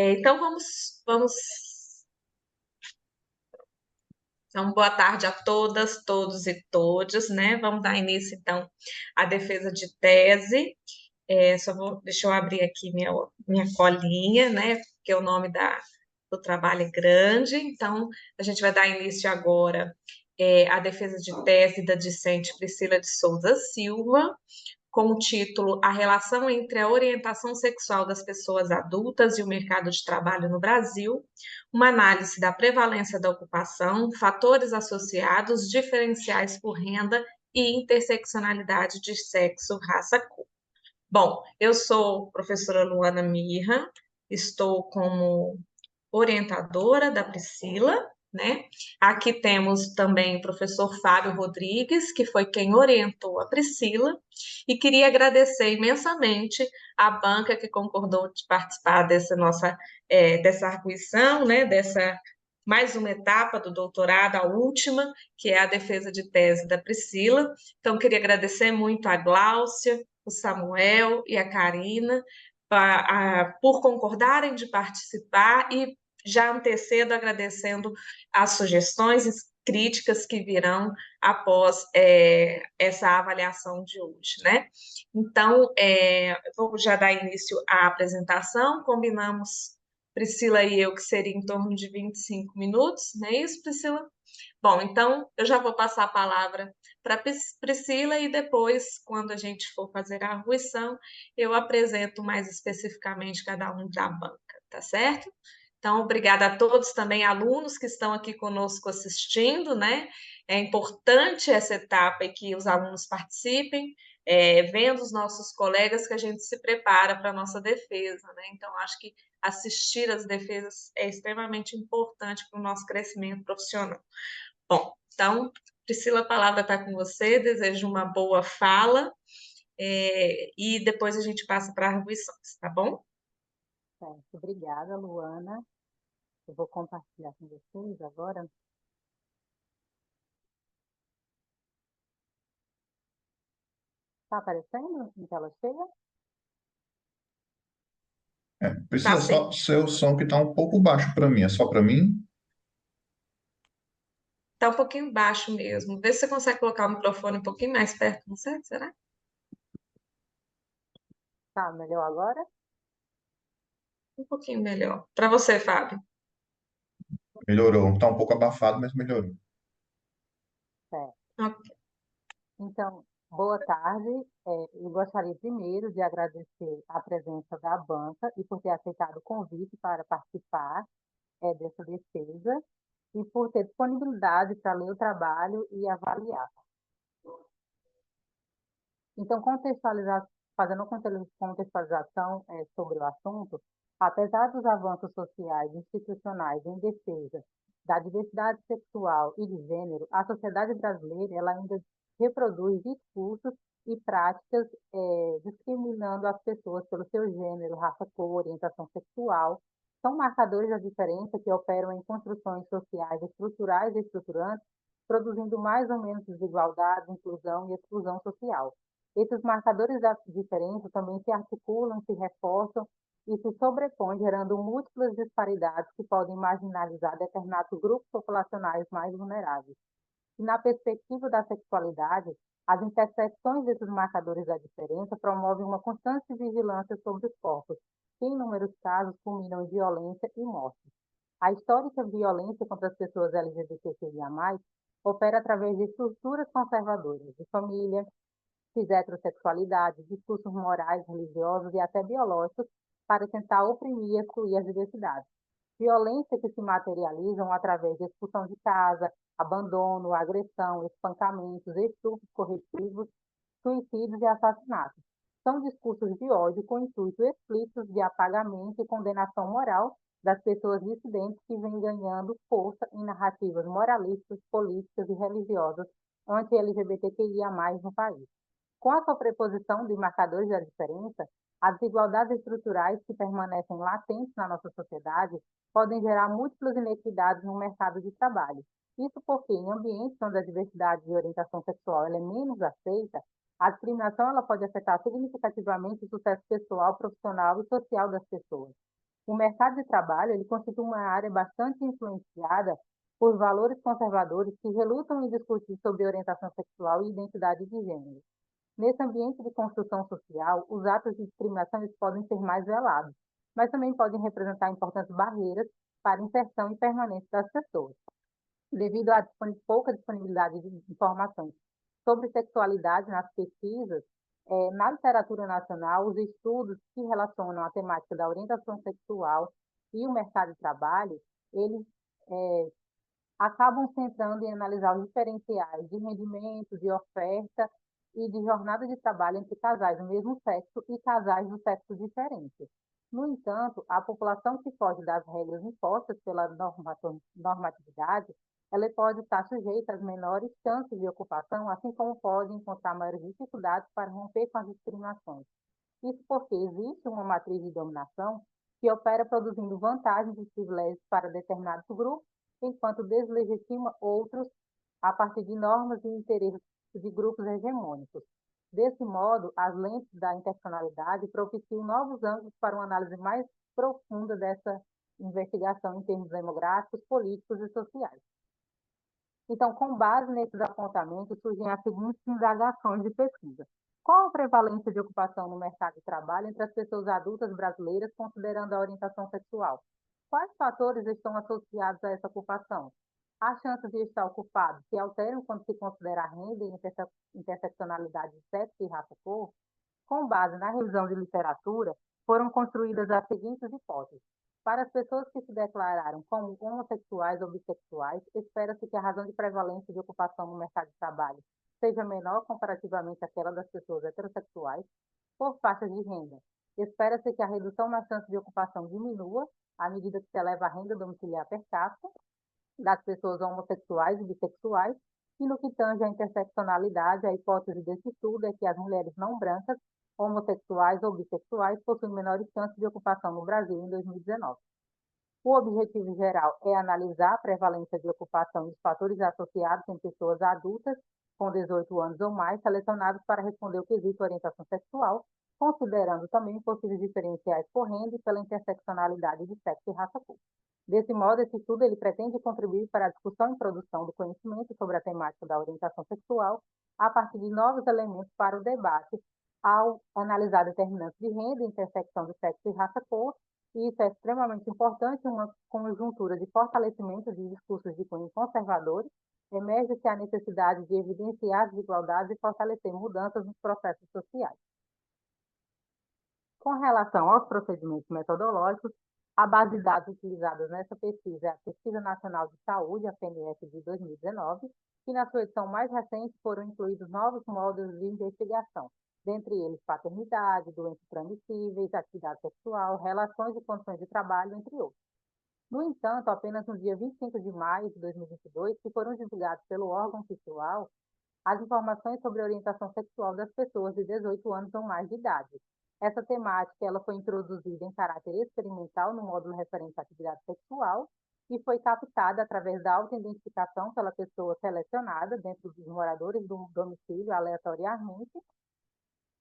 Então, então, boa tarde a todas, todos e todes, né? Vamos dar início, então, à defesa de tese. Deixa eu abrir aqui minha colinha, né? Porque o nome do trabalho é grande. Então, a gente vai dar início agora à defesa de tese da discente Priscila de Souza Silva, com o título A Relação entre a Orientação Sexual das Pessoas Adultas e o Mercado de Trabalho no Brasil, uma análise da prevalência da ocupação, fatores associados, diferenciais por renda e interseccionalidade de sexo, raça, cor. Bom, eu sou professora Luana Mirra, estou como orientadora da Priscila, né? Aqui temos também o professor Fábio Rodrigues, que foi quem orientou a Priscila, e queria agradecer imensamente a banca que concordou de participar dessa arguição, né? Dessa mais uma etapa do doutorado, a última, que é a defesa de tese da Priscila. Então, queria agradecer muito a Gláucia, o Samuel e a Karina por concordarem de participar e já antecedo agradecendo as sugestões e críticas que virão após essa avaliação de hoje, né? Então, vou já dar início à apresentação, combinamos, Priscila e eu, que seria em torno de 25 minutos, não é isso, Priscila? Bom, então eu já vou passar a palavra para Priscila e depois, quando a gente for fazer a arguição, eu apresento mais especificamente cada um da banca, tá certo? Então, obrigada a todos também, alunos que estão aqui conosco assistindo, né? É importante essa etapa e que os alunos participem, vendo os nossos colegas que a gente se prepara para a nossa defesa, né? Então, acho que assistir às defesas é extremamente importante para o nosso crescimento profissional. Bom, então, Priscila, a palavra está com você, desejo uma boa fala, e depois a gente passa para arguições, tá bom? Certo, obrigada, Luana. Eu vou compartilhar com vocês agora. Está aparecendo em tela cheia? Tá Precisa sim. só seu som que está um pouco baixo para mim. É só para mim? Tá um pouquinho baixo mesmo. Vê se você consegue colocar o microfone um pouquinho mais perto, não sei, será? Tá melhor agora? Um pouquinho melhor. Para você, Fábio. Melhorou. Está um pouco abafado, mas melhorou. Certo. Ok. Então, boa tarde. Eu gostaria primeiro de agradecer a presença da banca e por ter aceitado o convite para participar dessa defesa e por ter disponibilidade para ler o trabalho e avaliar. Então, fazendo contextualização sobre o assunto, apesar dos avanços sociais e institucionais em defesa da diversidade sexual e de gênero, a sociedade brasileira ela ainda reproduz discursos e práticas discriminando as pessoas pelo seu gênero, raça, cor, orientação sexual. São marcadores da diferença que operam em construções sociais estruturais e estruturantes, produzindo mais ou menos desigualdade, inclusão e exclusão social. Esses marcadores da diferença também se articulam, se reforçam e se sobrepõem, gerando múltiplas disparidades que podem marginalizar determinados grupos populacionais mais vulneráveis. E na perspectiva da sexualidade, as intersecções desses marcadores da diferença promovem uma constante vigilância sobre os corpos, que em inúmeros casos culminam em violência e morte. A histórica violência contra as pessoas LGBTQIA+, opera através de estruturas conservadoras de família, heterossexualidade, discursos morais, religiosos e até biológicos para tentar oprimir e excluir as diversidades. Violência que se materializam através de expulsão de casa, abandono, agressão, espancamentos, estupros corretivos, suicídios e assassinatos. São discursos de ódio com intuito explícito de apagamento e condenação moral das pessoas dissidentes que vêm ganhando força em narrativas moralistas, políticas e religiosas anti-LGBTQIA+, no país. Com a sobreposição de marcadores da diferença, as desigualdades estruturais que permanecem latentes na nossa sociedade podem gerar múltiplas inequidades no mercado de trabalho. Isso porque, em ambientes onde a diversidade de orientação sexual é menos aceita, a discriminação ela pode afetar significativamente o sucesso pessoal, profissional e social das pessoas. O mercado de trabalho ele constitui uma área bastante influenciada por valores conservadores que relutam em discutir sobre orientação sexual e identidade de gênero. Nesse ambiente de construção social, os atos de discriminação eles podem ser mais velados, mas também podem representar importantes barreiras para a inserção e permanência das pessoas. Devido à pouca disponibilidade de informações sobre sexualidade nas pesquisas, na literatura nacional, os estudos que relacionam a temática da orientação sexual e o mercado de trabalho, eles acabam centrando em analisar os diferenciais de rendimento, de oferta e de jornada de trabalho entre casais do mesmo sexo e casais do sexo diferente. No entanto, a população que foge das regras impostas pela normatividade, ela pode estar sujeita às menores chances de ocupação, assim como pode encontrar maiores dificuldades para romper com as discriminações. Isso porque existe uma matriz de dominação que opera produzindo vantagens e privilégios para determinados grupos, enquanto deslegitima outros a partir de normas e interesses de grupos hegemônicos. Desse modo, as lentes da interseccionalidade propiciam novos ângulos para uma análise mais profunda dessa investigação em termos demográficos, políticos e sociais. Então, com base nesses apontamentos, surgem as seguintes indagações de pesquisa. Qual a prevalência de ocupação no mercado de trabalho entre as pessoas adultas brasileiras, considerando a orientação sexual? Quais fatores estão associados a essa ocupação? As chances de estar ocupado se alteram quando se considera a renda e interseccionalidade de sexo e raça-cor? Com base na revisão de literatura, foram construídas as seguintes hipóteses. Para as pessoas que se declararam como homossexuais ou bissexuais, espera-se que a razão de prevalência de ocupação no mercado de trabalho seja menor comparativamente àquela das pessoas heterossexuais. Por faixas de renda, espera-se que a redução na chance de ocupação diminua à medida que se eleva a renda domiciliar per capita das pessoas homossexuais e bissexuais, e no que tange à interseccionalidade, a hipótese desse estudo é que as mulheres não brancas, homossexuais ou bissexuais possuem menores chances de ocupação no Brasil em 2019. O objetivo geral é analisar a prevalência de ocupação e os fatores associados em pessoas adultas com 18 anos ou mais, selecionados para responder o quesito orientação sexual, considerando também possíveis diferenciais por renda e pela interseccionalidade de sexo e raça pública. Desse modo, esse estudo ele pretende contribuir para a discussão e produção do conhecimento sobre a temática da orientação sexual a partir de novos elementos para o debate, ao analisar determinantes de renda, intersecção de sexo e raça-cor, e isso é extremamente importante, uma conjuntura de fortalecimento de discursos de cunho conservadores, emerge-se a necessidade de evidenciar as desigualdades e fortalecer mudanças nos processos sociais. Com relação aos procedimentos metodológicos, a base de dados utilizada nessa pesquisa é a Pesquisa Nacional de Saúde, a PNS de 2019, e na sua edição mais recente foram incluídos novos módulos de investigação, dentre eles paternidade, doenças transmissíveis, atividade sexual, relações e condições de trabalho, entre outros. No entanto, apenas no dia 25 de maio de 2022, que foram divulgados pelo órgão oficial as informações sobre a orientação sexual das pessoas de 18 anos ou mais de idade. Essa temática ela foi introduzida em caráter experimental no módulo referente à atividade sexual e foi captada através da autoidentificação pela pessoa selecionada dentro dos moradores do domicílio aleatoriamente.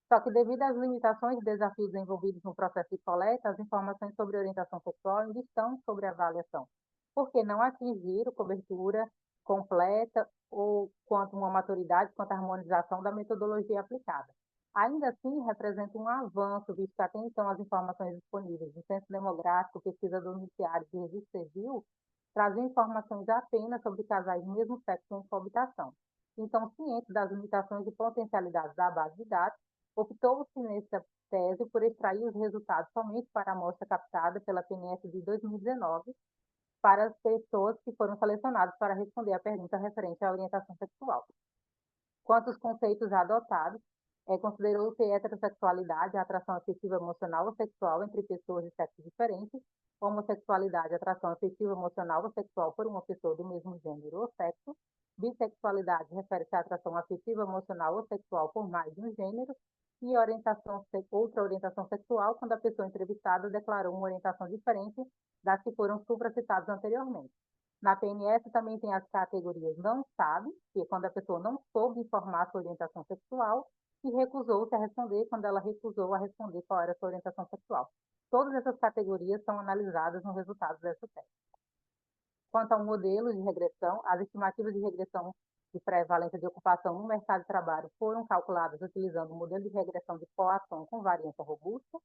Só que devido às limitações e desafios envolvidos no processo de coleta, as informações sobre orientação sexual ainda estão sobre avaliação, porque não atingiram cobertura completa ou quanto uma maturidade, quanto à harmonização da metodologia aplicada. Ainda assim, representa um avanço, visto que até então as informações disponíveis do Censo Demográfico, Pesquisa Domiciliar e Registro Civil traziam informações apenas sobre casais do mesmo sexo em coabitação. Então, ciente das limitações e potencialidades da base de dados, optou-se nessa tese por extrair os resultados somente para a amostra captada pela PNS de 2019 para as pessoas que foram selecionadas para responder à pergunta referente à orientação sexual. Quanto aos conceitos adotados, considerou-se heterossexualidade a atração afetiva, emocional ou sexual entre pessoas de sexos diferentes, homossexualidade a atração afetiva, emocional ou sexual por uma pessoa do mesmo gênero ou sexo, bissexualidade refere-se à atração afetiva, emocional ou sexual por mais de um gênero, e outra orientação sexual quando a pessoa entrevistada declarou uma orientação diferente das que foram supracitadas anteriormente. Na PNS também tem as categorias não sabe, que é quando a pessoa não soube informar sua orientação sexual, e recusou-se a responder quando ela recusou a responder qual era a sua orientação sexual. todas essas categorias são analisadas no resultado dessa tese. Quanto ao modelo de regressão, as estimativas de regressão de prevalência de ocupação no mercado de trabalho foram calculadas utilizando o modelo de regressão de Poisson com variância robusta.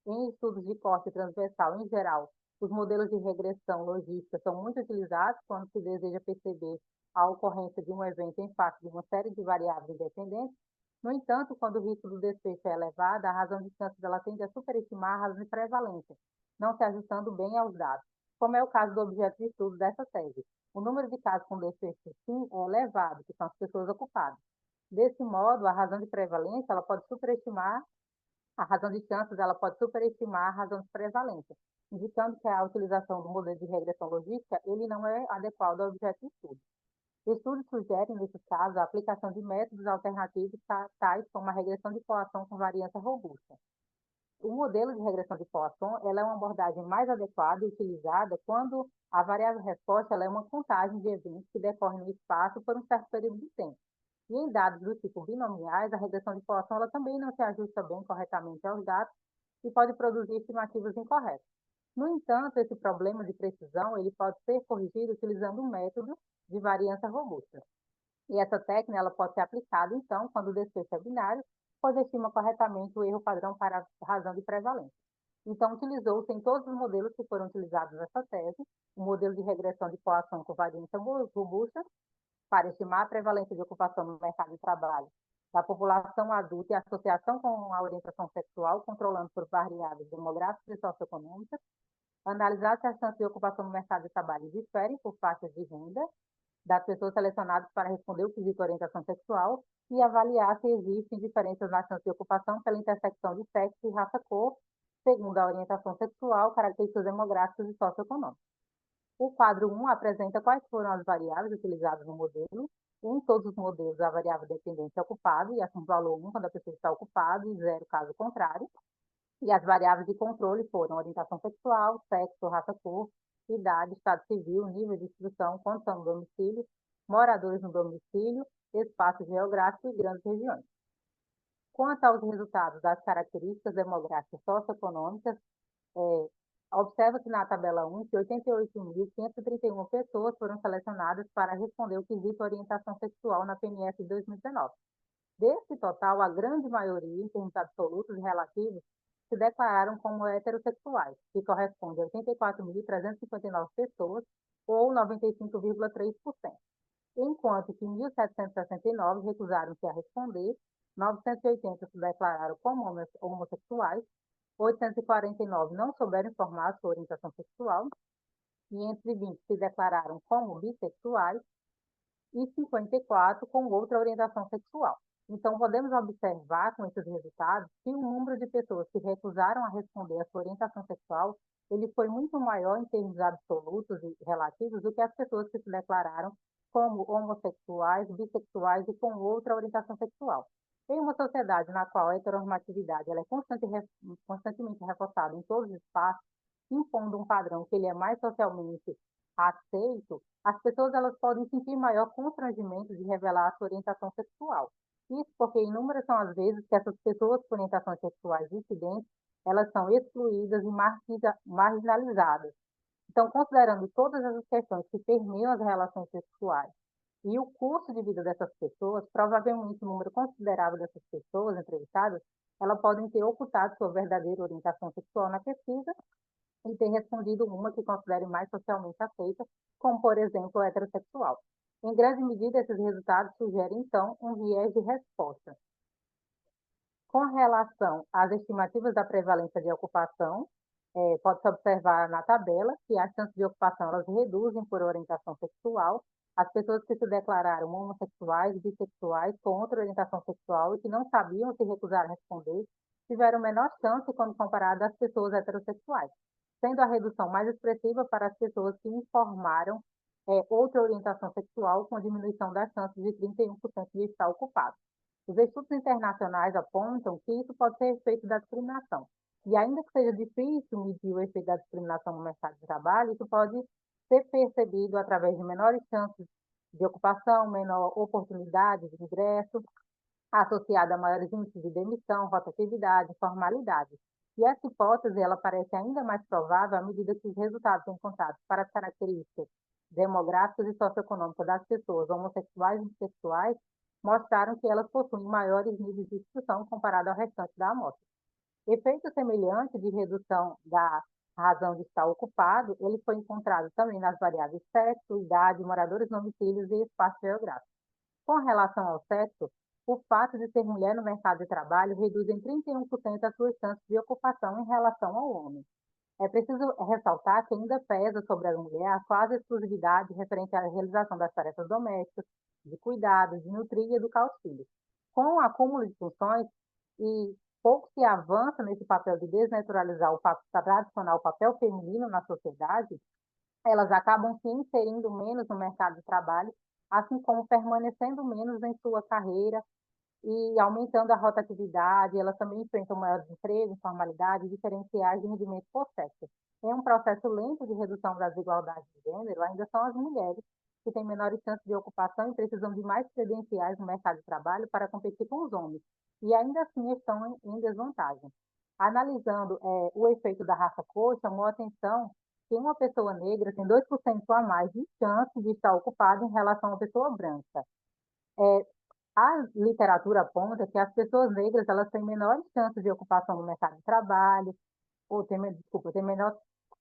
Em estudos de corte transversal, em geral, os modelos de regressão logística são muito utilizados quando se deseja perceber a ocorrência de um evento em face de uma série de variáveis independentes. No entanto, quando o risco do desfecho é elevado, a razão de chances ela tende a superestimar a razão de prevalência, não se ajustando bem aos dados, como é o caso do objeto de estudo dessa tese. O número de casos com desfecho sim é elevado, que são as pessoas ocupadas. Desse modo, a razão de prevalência ela pode superestimar a razão de chances ela pode superestimar a razão de prevalência, indicando que a utilização do modelo de regressão logística ele não é adequado ao objeto de estudo. Estudos sugerem, nesses casos, a aplicação de métodos alternativos tais como a regressão de Poisson com variância robusta. O modelo de regressão de Poisson ela é uma abordagem mais adequada e utilizada quando a variável resposta ela é uma contagem de eventos que decorrem no espaço por um certo período de tempo. E em dados do tipo binomiais, a regressão de Poisson ela também não se ajusta bem corretamente aos dados e pode produzir estimativas incorretas. No entanto, esse problema de precisão ele pode ser corrigido utilizando um método de variância robusta. E essa técnica ela pode ser aplicada, então, quando o desfecho é binário, pois estima corretamente o erro padrão para a razão de prevalência. Então, utilizou-se em todos os modelos que foram utilizados nessa tese, o modelo de regressão de Poisson com variância robusta, para estimar a prevalência de ocupação no mercado de trabalho da população adulta e associação com a orientação sexual, controlando por variáveis demográficas e socioeconômicas, analisar se as chances de ocupação no mercado de trabalho diferem por faixas de renda das pessoas selecionadas para responder o quesito orientação sexual e avaliar se existem diferenças nas chances de ocupação pela intersecção de sexo e raça-cor, segundo a orientação sexual, características demográficas e socioeconômicas. O quadro 1 apresenta quais foram as variáveis utilizadas no modelo. Em todos os modelos, a variável dependente é ocupada, e assim o valor 1 quando a pessoa está ocupada, e 0 caso contrário. E as variáveis de controle foram orientação sexual, sexo, raça-cor, idade, estado civil, nível de instrução, condição do domicílio, moradores no domicílio, espaço geográfico e grandes regiões. Quanto aos resultados das características demográficas socioeconômicas, observa-se na tabela 1 que 88.531 pessoas foram selecionadas para responder o quesito orientação sexual na PNS de 2019. Desse total, a grande maioria, em termos absolutos e relativos, se declararam como heterossexuais, que corresponde a 84.359 pessoas, ou 95,3%, enquanto que 1.769 recusaram-se a responder, 980 se declararam como homossexuais, 849 não souberam informar sua orientação sexual, 520 se declararam como bissexuais e 54 com outra orientação sexual. Então, podemos observar com esses resultados que o número de pessoas que recusaram a responder a sua orientação sexual ele foi muito maior em termos absolutos e relativos do que as pessoas que se declararam como homossexuais, bissexuais e com outra orientação sexual. Em uma sociedade na qual a heteronormatividade ela é constantemente reforçada em todos os espaços, impondo um padrão que ele é mais socialmente aceito, as pessoas elas podem sentir maior constrangimento de revelar a sua orientação sexual. Isso porque inúmeras são as vezes que essas pessoas com orientações sexuais dissidentes, elas são excluídas e marginalizadas. Então, considerando todas essas questões que permeiam as relações sexuais e o curso de vida dessas pessoas, provavelmente um número considerável dessas pessoas entrevistadas, elas podem ter ocultado sua verdadeira orientação sexual na pesquisa e ter respondido uma que considere mais socialmente aceita, como, por exemplo, o heterossexual. Em grande medida, esses resultados sugerem, então, um viés de resposta. Com relação às estimativas da prevalência de ocupação, pode-se observar na tabela que as chances de ocupação elas reduzem por orientação sexual. As pessoas que se declararam homossexuais, bissexuais, com outra orientação sexual e que não sabiam se recusar a responder, tiveram menor chance quando comparadas às pessoas heterossexuais, sendo a redução mais expressiva para as pessoas que informaram outra orientação sexual, com diminuição das chances de 31% de estar ocupado. Os estudos internacionais apontam que isso pode ser efeito da discriminação. E ainda que seja difícil medir o efeito da discriminação no mercado de trabalho, isso pode ser percebido através de menores chances de ocupação, menor oportunidade de ingresso, associada a maiores índices de demissão, rotatividade, formalidade. E essa hipótese ela parece ainda mais provável à medida que os resultados encontrados para as características demográficas e socioeconômicas das pessoas homossexuais e bissexuais mostraram que elas possuem maiores níveis de instrução comparado ao restante da amostra. Efeito semelhante de redução da razão de estar ocupado, ele foi encontrado também nas variáveis sexo, idade, moradores no domicílios e espaço geográfico. Com relação ao sexo, o fato de ser mulher no mercado de trabalho reduz em 31% as suas chances de ocupação em relação ao homem. É preciso ressaltar que ainda pesa sobre a mulher a quase exclusividade referente à realização das tarefas domésticas, de cuidado, de nutrir e educar os filhos. Com o acúmulo de funções e pouco se avança nesse papel de desnaturalizar o tradicional papel feminino na sociedade, elas acabam se inserindo menos no mercado de trabalho, assim como permanecendo menos em sua carreira e aumentando a rotatividade, elas também enfrentam maior desemprego, informalidade e diferenciais de rendimento por sexo. Em um processo lento de redução das desigualdades de gênero, ainda são as mulheres que têm menores chances de ocupação e precisam de mais credenciais no mercado de trabalho para competir com os homens, e ainda assim estão em desvantagem. Analisando o efeito da raça cor, chamou a atenção que uma pessoa negra tem 2% a mais de chance de estar ocupada em relação a uma pessoa branca. A literatura aponta que as pessoas negras elas têm menores chances de ocupação no mercado de trabalho, ou têm menor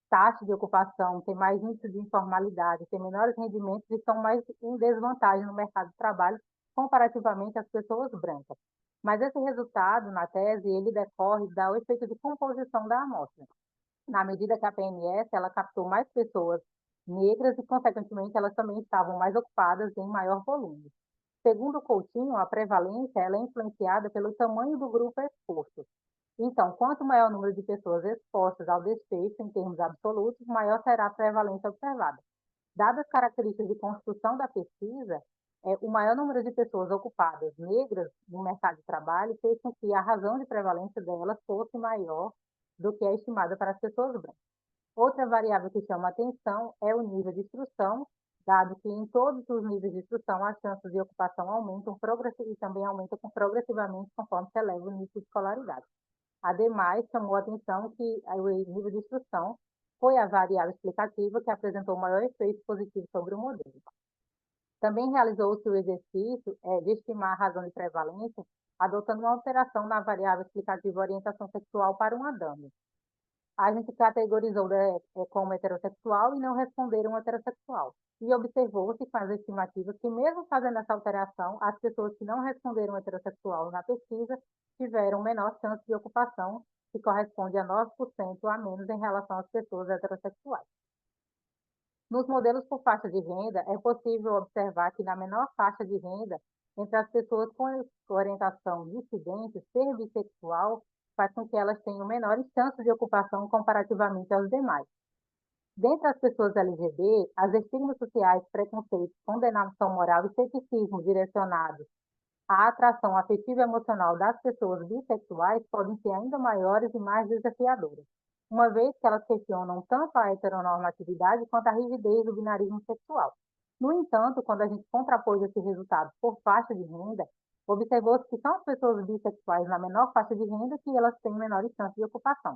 taxa de ocupação, têm mais índice de informalidade, têm menores rendimentos e estão mais em desvantagem no mercado de trabalho comparativamente às pessoas brancas. Mas esse resultado, na tese, ele decorre do efeito de composição da amostra. Na medida que a PNS ela captou mais pessoas negras e, consequentemente, elas também estavam mais ocupadas em maior volume. Segundo Coutinho, a prevalência ela é influenciada pelo tamanho do grupo exposto. Então, quanto maior o número de pessoas expostas ao desfecho em termos absolutos, maior será a prevalência observada. Dadas as características de construção da pesquisa, o maior número de pessoas ocupadas negras no mercado de trabalho fez com que a razão de prevalência delas fosse maior do que a estimada para as pessoas brancas. Outra variável que chama atenção é o nível de instrução, dado que em todos os níveis de instrução as chances de ocupação aumentam e também aumentam progressivamente conforme se eleva o nível de escolaridade. Ademais, chamou a atenção que o nível de instrução foi a variável explicativa que apresentou o maior efeito positivo sobre o modelo. Também realizou-se o exercício de estimar a razão de prevalência, adotando uma alteração na variável explicativa orientação sexual para uma dama. A gente categorizou como heterossexual e não responderam heterossexual. E observou-se com as estimativas que, mesmo fazendo essa alteração, as pessoas que não responderam heterossexual na pesquisa tiveram menor chance de ocupação, que corresponde a 9% a menos em relação às pessoas heterossexuais. Nos modelos por faixa de renda, é possível observar que na menor faixa de renda, entre as pessoas com orientação dissidente, ser bissexual faz com que elas tenham menores chances de ocupação comparativamente aos demais. Dentre as pessoas LGBT, as estigmas sociais, preconceitos, condenação moral e ceticismo direcionados à atração afetiva e emocional das pessoas bissexuais podem ser ainda maiores e mais desafiadoras, uma vez que elas questionam tanto a heteronormatividade quanto a rigidez do binarismo sexual. No entanto, quando a gente contrapôs esse resultado por faixa de renda, observou-se que são as pessoas bissexuais na menor faixa de renda que elas têm menores chances de ocupação.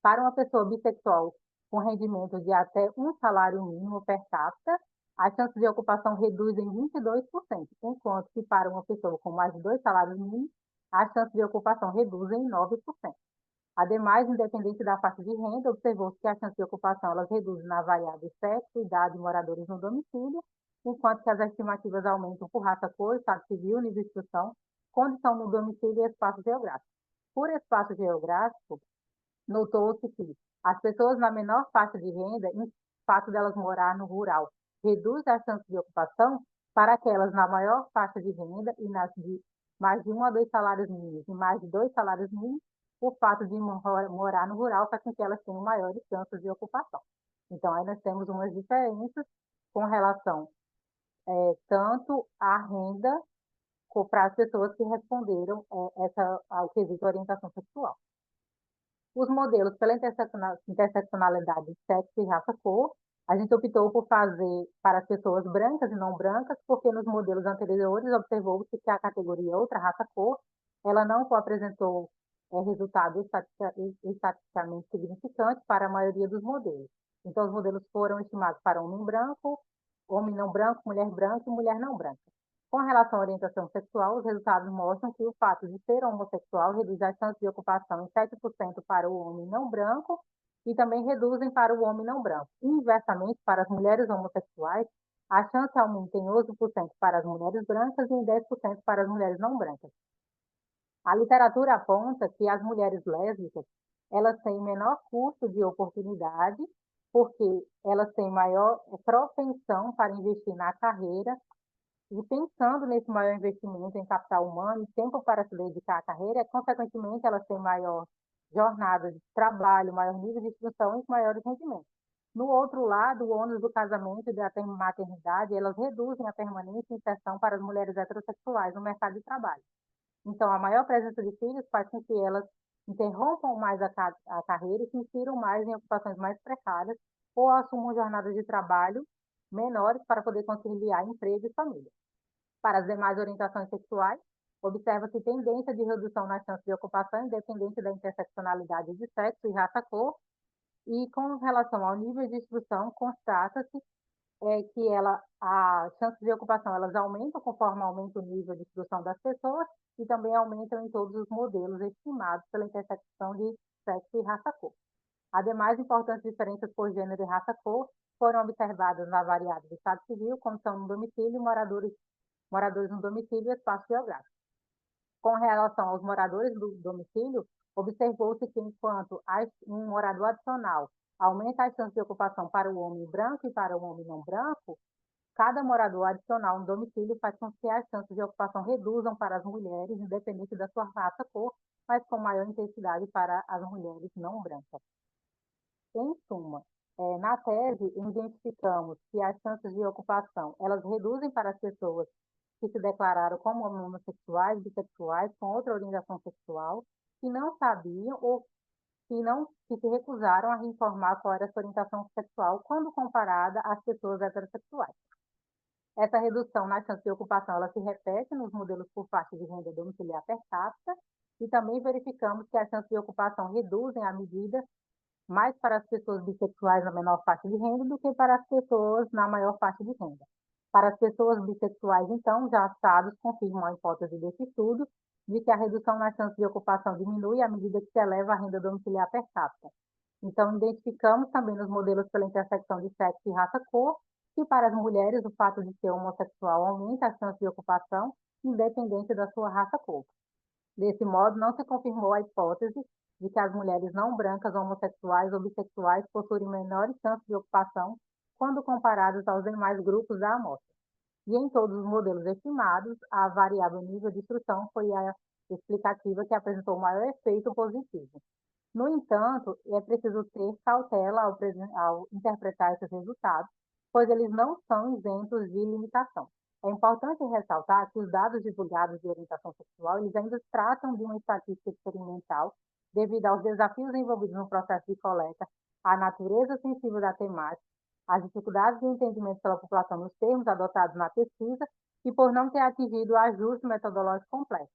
Para uma pessoa bissexual com rendimento de até um salário mínimo per capita, a chance de ocupação reduz em 22%, enquanto que para uma pessoa com mais de 2 salários mínimos, a chance de ocupação reduz em 9%. Ademais, independente da faixa de renda, observou-se que a chance de ocupação elas reduzem na variável sexo, idade e moradores no domicílio, enquanto que as estimativas aumentam por raça, cor, estado civil, nível de instrução, condição no domicílio e espaço geográfico. Por espaço geográfico, notou-se que as pessoas na menor faixa de renda, em fato delas morar no rural, reduz a chance de ocupação para aquelas na maior faixa de renda e nas de mais de 1 a 2 salários mínimos e mais de 2 salários mínimos, o fato de morar no rural faz com que elas tenham maiores chances de ocupação. Então, aí nós temos umas diferenças com relação tanto à renda para as pessoas que responderam ao quesito orientação sexual. Os modelos pela interseccionalidade de sexo e raça-cor, a gente optou por fazer para as pessoas brancas e não brancas, porque nos modelos anteriores observou-se que a categoria outra raça-cor, ela não apresentou é resultado estatisticamente significante para a maioria dos modelos. Então, os modelos foram estimados para homem branco, homem não branco, mulher branca e mulher não branca. Com relação à orientação sexual, os resultados mostram que o fato de ser homossexual reduz as chances de ocupação em 7% para o homem não branco e também reduzem para o homem não branco. Inversamente, para as mulheres homossexuais, a chance aumenta em 11% para as mulheres brancas e em 10% para as mulheres não brancas. A literatura aponta que as mulheres lésbicas, elas têm menor custo de oportunidade, porque elas têm maior propensão para investir na carreira, e pensando nesse maior investimento em capital humano e tempo para se dedicar à carreira, consequentemente, elas têm maior jornada de trabalho, maior nível de instrução e maiores rendimentos. No outro lado, o ônus do casamento e da maternidade, elas reduzem a permanência e inserção para as mulheres heterossexuais no mercado de trabalho. Então, a maior presença de filhos faz com que elas interrompam mais a carreira e se inspiram mais em ocupações mais precárias ou assumam jornadas de trabalho menores para poder conciliar emprego e família. Para as demais orientações sexuais, observa-se tendência de redução nas chances de ocupação independente da interseccionalidade de sexo e raça-cor, e com relação ao nível de instrução, constata-se que as chances de ocupação elas aumentam conforme aumenta o nível de instrução das pessoas e também aumentam em todos os modelos estimados pela intersecção de sexo e raça-cor. Ademais, importantes diferenças por gênero e raça-cor foram observadas na variável do Estado Civil, como são no domicílio, moradores no domicílio e espaço geográfico. Com relação aos moradores do domicílio, observou-se que enquanto um morador adicional aumenta as chances de ocupação para o homem branco e para o homem não branco, cada morador adicional no domicílio faz com que as chances de ocupação reduzam para as mulheres, independente da sua raça, cor, mas com maior intensidade para as mulheres não brancas. Em suma, na tese, identificamos que as chances de ocupação elas reduzem para as pessoas que se declararam como homossexuais, bissexuais, com outra orientação sexual, que não sabiam ou que se recusaram a informar qual era a sua orientação sexual quando comparada às pessoas heterossexuais. Essa redução na chance de ocupação ela se repete nos modelos por faixa de renda domiciliar per capita e também verificamos que as chances de ocupação reduzem à medida mais para as pessoas bissexuais na menor faixa de renda do que para as pessoas na maior faixa de renda. Para as pessoas bissexuais, então, já os dados confirmam a hipótese desse estudo de que a redução na chance de ocupação diminui à medida que se eleva a renda domiciliar per capita. Então, identificamos também nos modelos pela intersecção de sexo e raça-cor que para as mulheres o fato de ser homossexual aumenta a chance de ocupação, independente da sua raça-cor. Desse modo, não se confirmou a hipótese de que as mulheres não brancas, homossexuais ou bissexuais possuem menores chances de ocupação quando comparadas aos demais grupos da amostra. E em todos os modelos estimados, a variável nível de instrução foi a explicativa que apresentou o maior efeito positivo. No entanto, é preciso ter cautela ao interpretar esses resultados, pois eles não são isentos de limitação. É importante ressaltar que os dados divulgados de orientação sexual, eles ainda tratam de uma estatística experimental, devido aos desafios envolvidos no processo de coleta, à natureza sensível da temática, às dificuldades de entendimento pela população nos termos adotados na pesquisa e por não ter atingido o ajuste metodológico completo.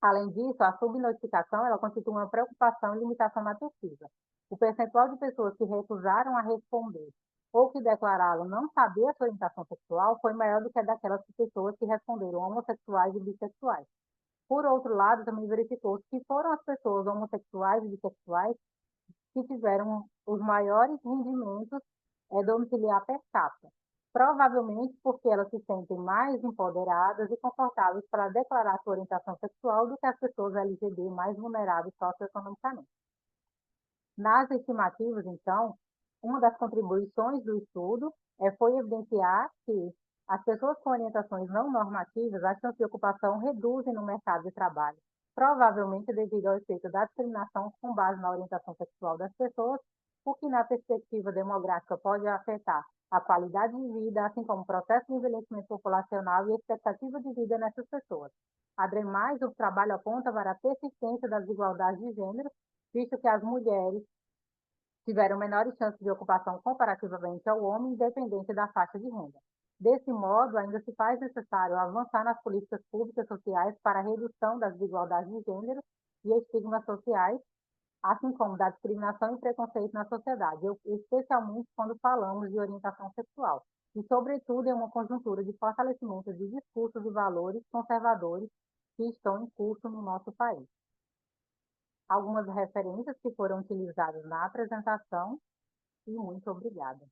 Além disso, a subnotificação ela constitui uma preocupação e limitação na pesquisa. O percentual de pessoas que recusaram a responder ou que declararam não saber a sua orientação sexual foi maior do que a daquelas pessoas que responderam homossexuais e bissexuais. Por outro lado, também verificou-se que foram as pessoas homossexuais e bissexuais que tiveram os maiores rendimentos domiciliar per capita, provavelmente porque elas se sentem mais empoderadas e confortáveis para declarar sua orientação sexual do que as pessoas LGBT mais vulneráveis socioeconomicamente. Nas estimativas, então, uma das contribuições do estudo foi evidenciar que as pessoas com orientações não normativas, as chances de ocupação reduzem no mercado de trabalho, provavelmente devido ao efeito da discriminação com base na orientação sexual das pessoas, o que na perspectiva demográfica pode afetar a qualidade de vida, assim como o processo de envelhecimento populacional e a expectativa de vida nessas pessoas. Ademais, o trabalho aponta para a persistência das desigualdades de gênero, visto que as mulheres tiveram menores chances de ocupação comparativamente ao homem, independente da faixa de renda. Desse modo, ainda se faz necessário avançar nas políticas públicas sociais para a redução das desigualdades de gênero e estigmas sociais, assim como da discriminação e preconceito na sociedade, especialmente quando falamos de orientação sexual, e, sobretudo, em uma conjuntura de fortalecimento de discursos e valores conservadores que estão em curso no nosso país. Algumas referências que foram utilizadas na apresentação, e muito obrigada.